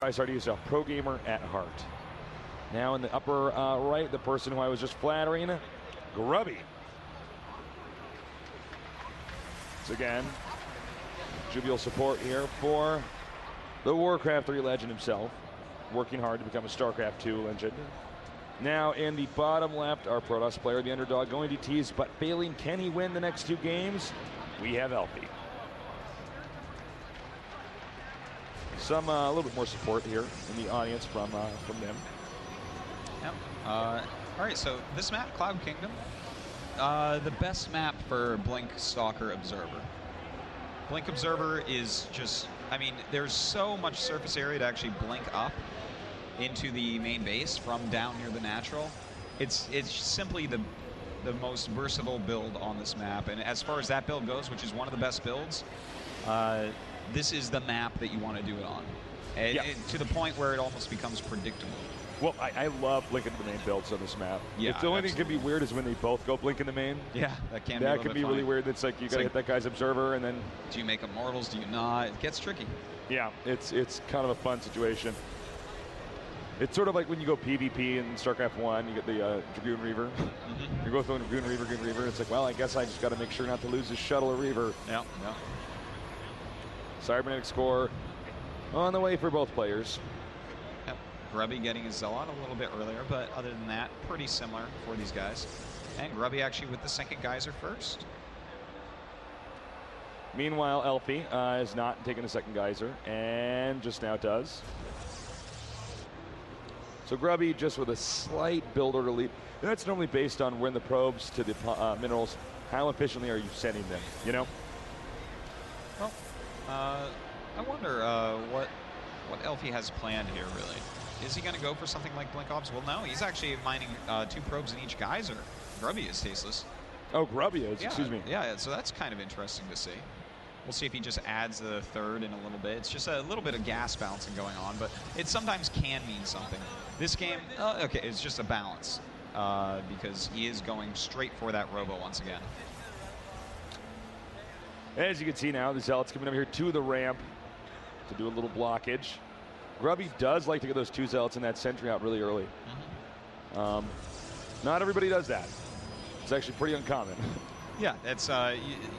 I started to use a pro gamer at heart. Now in the upper right, the person who I was just flattering, Grubby. So again, jovial support here for the Warcraft 3 legend himself, working hard to become a StarCraft 2 legend. Now in the bottom left, our Protoss player, the underdog, going to tease, but failing. Can he win the next 2 games? We have Elfi. Some a little bit more support here in the audience from them. Yep. All right, so this map, Cloud Kingdom, the best map for Blink Stalker Observer. Blink Observer is just, I mean, there's so much surface area to actually blink up into the main base from down near the natural. It's simply the most versatile build on this map, and as far as that build goes, which is one of the best builds, this is the map that you want to do it on. And to the point where it almost becomes predictable. Well, I love blinking the main builds on this map. Yeah, the only thing that can be weird is when they both go blink in the main. Yeah, that can be really weird. It's like you got to hit that guy's observer, and then do you make immortals? Do you not? It gets tricky. Yeah, it's kind of a fun situation. It's sort of like when you go PvP in StarCraft 1, you get the Dragoon Reaver. You're both going Dragoon Reaver. It's like, well, I guess I just got to make sure not to lose his shuttle or Reaver. Yeah. Cybernetic score on the way for both players. Yep. Grubby getting his Zealot a little bit earlier, but other than that, pretty similar for these guys. And Grubby actually with the second geyser first. Meanwhile, Elfi is not taking a second geyser, and just now does. So Grubby just with a slight build order lead. And that's normally based on when the probes to the minerals, how efficiently are you sending them, you know? Well, I wonder what Elfi has planned here, really. Is he going to go for something like Blink Ops? Well, no, he's actually mining 2 probes in each geyser. Grubby is tasteless. Oh, Grubby is, excuse me. Yeah, so that's kind of interesting to see. We'll see if he just adds the third in a little bit. It's just a little bit of gas balancing going on, but it sometimes can mean something. This game, okay, it's just a balance because he is going straight for that robo once again. As you can see now, the Zealots coming over here to the ramp to do a little blockage. Grubby does like to get those 2 Zealots in that sentry out really early. Not everybody does that. It's actually pretty uncommon. Yeah, it's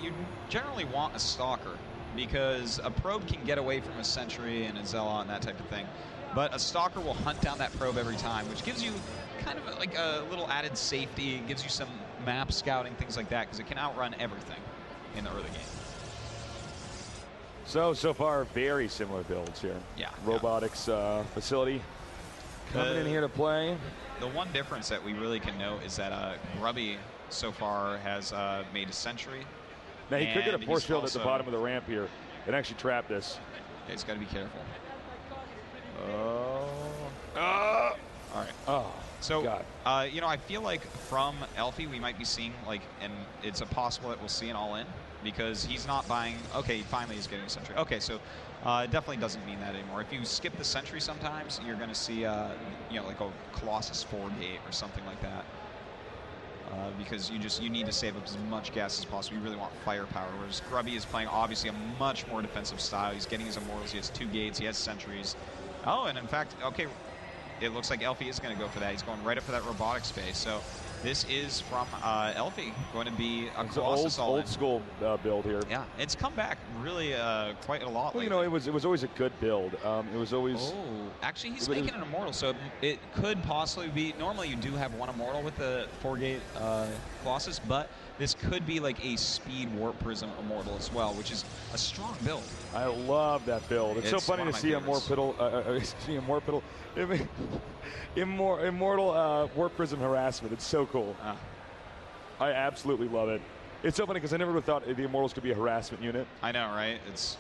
you generally want a Stalker because a probe can get away from a sentry and a Zealot and that type of thing. But a Stalker will hunt down that probe every time, which gives you kind of like a little added safety. It gives you some map scouting, things like that, because it can outrun everything in the early game. So far, very similar builds here. Yeah. Robotics facility coming in here to play. The one difference that we really can note is that Grubby so far has made a sentry. Now he could get a force field at the bottom of the ramp here and actually trap this. Yeah, he's got to be careful. All right. Oh, so, God. you know, I feel like from Elfi we might be seeing, like, and it's a possible that we'll see an all-in because he's not buying. Okay, finally he's getting a sentry. Okay, so it definitely doesn't mean that anymore. If you skip the sentry sometimes, you're going to see, you know, like a Colossus 4 gate or something like that. Because you need to save up as much gas as possible. You really want firepower, whereas Grubby is playing obviously a much more defensive style. He's getting his immortals, he has 2 gates, he has sentries. Oh, and in fact, okay, it looks like Elfi is going to go for that. He's going right up for that robotic space. So this is from Elfi, going to be a Colossus old school build here. Yeah, it's come back really quite a lot. Well, you know, it was always a good build. It was always. Oh, actually, he's making an immortal, so it could possibly be. Normally, you do have 1 immortal with the 4-gate Colossus, but this could be like a speed warp prism immortal as well, which is a strong build. I love that build. It's so funny to see immortal warp prism harassment. It's so cool. I absolutely love it. It's so funny because I never would have thought the immortals could be a harassment unit. I know, right? It's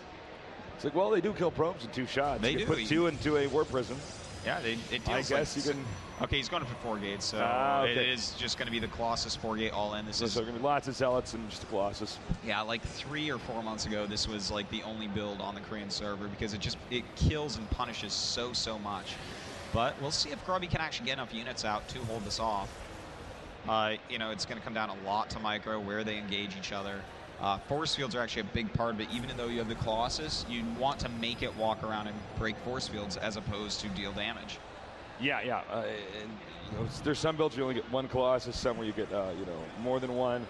like, well, they do kill probes in 2 shots. They you do. Put 2 into a warp prism. Yeah, it deals. I guess you can. Okay, he's going for 4 gates, so okay. It is just going to be the Colossus 4-gate all-in. This is going to be lots of Zealots and just a Colossus. Yeah, like 3 or 4 months ago, this was like the only build on the Korean server because it kills and punishes so much. But we'll see if Grubby can actually get enough units out to hold this off. You know, it's going to come down a lot to micro, where they engage each other. Force fields are actually a big part of it. Even though you have the Colossus, you want to make it walk around and break force fields as opposed to deal damage. Yeah, yeah. And, there's some builds you only get one Colossus, some where you get more than one.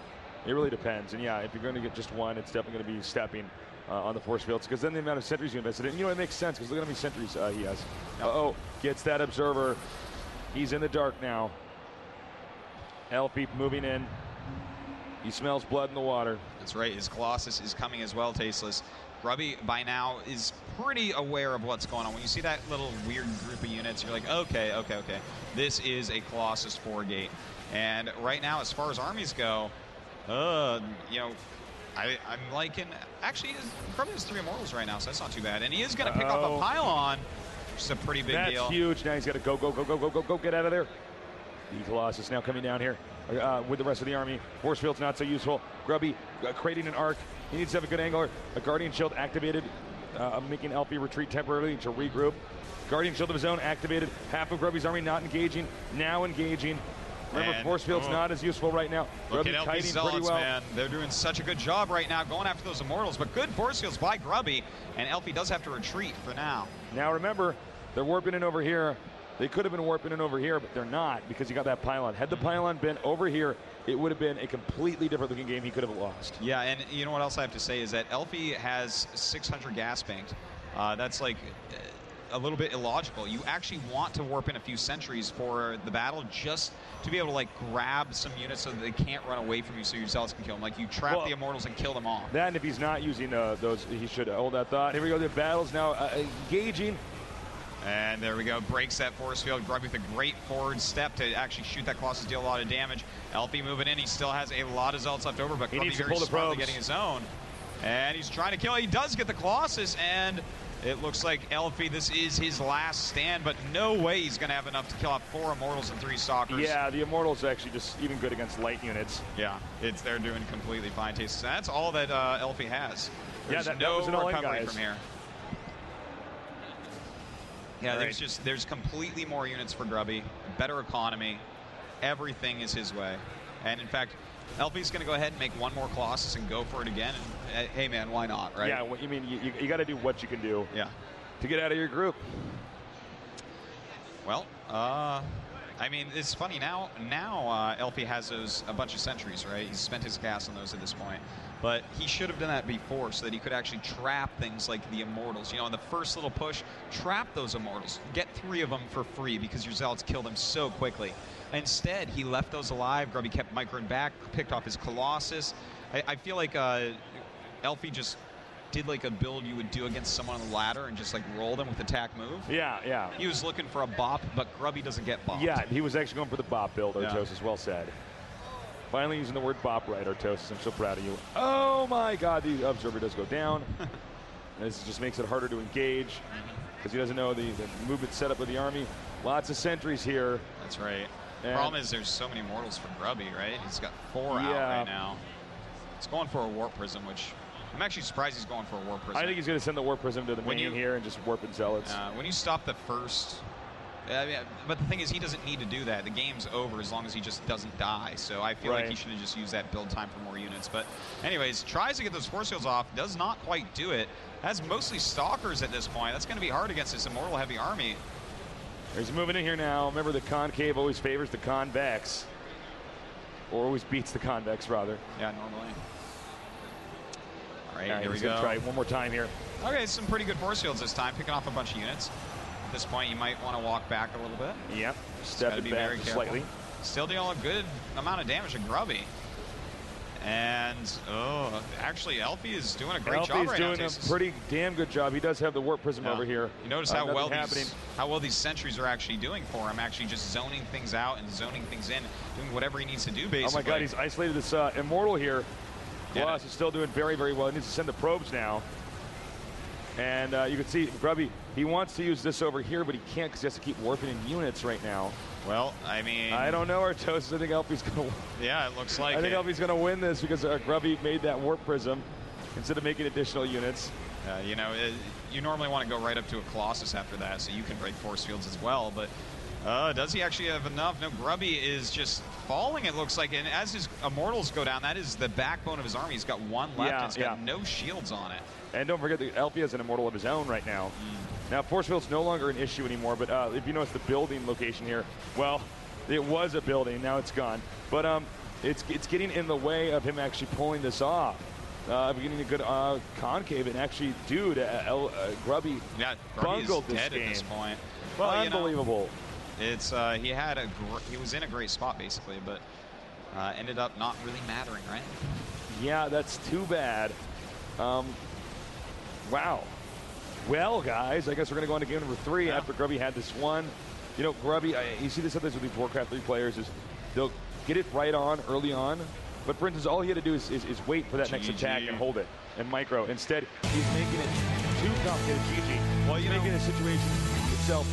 It really depends. And yeah, if you're going to get just one, it's definitely going to be stepping on the force fields, because then the amount of sentries you invested in, it makes sense, because look at how many sentries he has. Uh-oh, gets that observer. He's in the dark now. Elfi moving in. He smells blood in the water. That's right. His Colossus is coming as well, Tasteless. Grubby, by now, is pretty aware of what's going on. When you see that little weird group of units, you're like, okay. This is a Colossus 4-gate. And right now, as far as armies go, I'm liking... Actually, Grubby has 3 Immortals right now, so that's not too bad. And he is going to pick up a pylon, which is a pretty big deal. That's huge. Now he's got to go, get out of there. The Colossus now coming down here with the rest of the army. Force field's not so useful. Grubby creating an arc. He needs to have a good angle. A Guardian Shield activated, making Elfi retreat temporarily to regroup. Guardian Shield of his own activated. Half of Grubby's army not engaging. Now engaging. Remember, force field's not as useful right now. Look at Elfi's Zealots, man. They're doing such a good job right now going after those Immortals, but good force fields by Grubby, and Elfi does have to retreat for now. Now remember, they're warping in over here. They could have been warping in over here, but they're not, because you got that pylon. Had the pylon been over here, it would have been a completely different looking game. He could have lost. Yeah, and you know what else I have to say is that Elfi has 600 gas banked. That's like a little bit illogical. You actually want to warp in a few sentries for the battle just to be able to like grab some units so that they can't run away from you, so your Zealots can kill them. Like you trap the Immortals and kill them off. That, and if he's not using those, he should hold that thought. Here we go, the battle's now engaging. And there we go, breaks that force field. Grubby with a great forward step to actually shoot that Colossus, deal a lot of damage. Elfi moving in, he still has a lot of Zealots left over, but Grubby very smartly getting his own. And he's trying to kill it. He does get the Colossus, and it looks like Elfi, this is his last stand, but no way he's going to have enough to kill off 4 Immortals and 3 Stalkers. Yeah, the Immortals are actually just even good against light units. Yeah, they're doing completely fine. That's all that Elfi has. There's that no was an all-in, recovery guys. from here. Yeah, there's completely more units for Grubby, better economy, everything is his way. And in fact, Elfi's going to go ahead and make one more Colossus and go for it again. And hey man, why not, right? Yeah, well, you got to do what you can do. Yeah. To get out of your group. Well, I mean, it's funny now. Elfi has a bunch of sentries, right? He's spent his gas on those at this point. But he should have done that before so that he could actually trap things like the Immortals. In the first little push, trap those Immortals. Get 3 of them for free because your Zealots kill them so quickly. Instead, he left those alive. Grubby kept microing back, picked off his Colossus. I feel like Elfi just did like a build you would do against someone on the ladder and just like roll them with attack move. Yeah. He was looking for a bop, but Grubby doesn't get bopped. Yeah, he was actually going for the bop build, Artosis, well said. Finally using the word bop right, Artosis. I'm so proud of you. Oh my God, the observer does go down. This just makes it harder to engage because he doesn't know the movement setup of the army. Lots of sentries here. That's right. The problem is there's so many mortals for Grubby, right? He's got 4 out right now. He's going for a Warp Prism, which I'm actually surprised he's going for a Warp Prism. I think he's going to send the Warp Prism to the main here and just warp and Zealots. When you stop the first... but the thing is, he doesn't need to do that. The game's over as long as he just doesn't die. So I feel like he should have just used that build time for more units. But anyways, tries to get those force fields off. Does not quite do it. Has mostly Stalkers at this point. That's going to be hard against this Immortal heavy army. He's moving in here now. Remember, the concave always favors the convex. Or always beats the convex, rather. Yeah, normally. All right, here we go. Try one more time here. Okay, some pretty good force fields this time, picking off a bunch of units. At this point, you might want to walk back a little bit. Yep, step it back slightly. Still dealing a good amount of damage to Grubby. And, actually, Elfi is doing a great job right now. Elfi's doing a pretty damn good job. He does have the Warp Prism over here. You notice how well these sentries are actually doing for him, actually just zoning things out and zoning things in, doing whatever he needs to do, basically. Oh my God, he's isolated this Immortal here. Colossus is still doing very, very well. He needs to send the probes now. And you can see Grubby, he wants to use this over here, but he can't because he has to keep warping in units right now. Well, I mean... I don't know, Artosis. I think Elfi's going to... Yeah, it looks like I think Elfi's going to win this because Grubby made that Warp Prism instead of making additional units. You normally want to go right up to a Colossus after that so you can break force fields as well, but Does he actually have enough? No, Grubby is just falling, it looks like. And as his immortals go down, that is the backbone of his army. He's got one left, and it's got no shields on it. And don't forget that elfi has an immortal of his own right now. Now, force field's no longer an issue anymore, but if you notice the building location here, well, it was a building, now it's gone. But it's getting in the way of him actually pulling this off. Getting a good concave, and actually, dude, Grubby bungled this dead game. At this point. Well, unbelievable. It's he was in a great spot basically, but ended up not really mattering, right? Yeah, that's too bad. Wow. Well, guys, I guess we're gonna go on to game number 3 after Grubby had this one. You know, Grubby, you see this sometimes with these Warcraft 3 players is they'll get it right on early on, but for instance, all he had to do is wait for that next attack and hold it and micro. Instead, he's making it too complicated. GG. Well, he's making the situation itself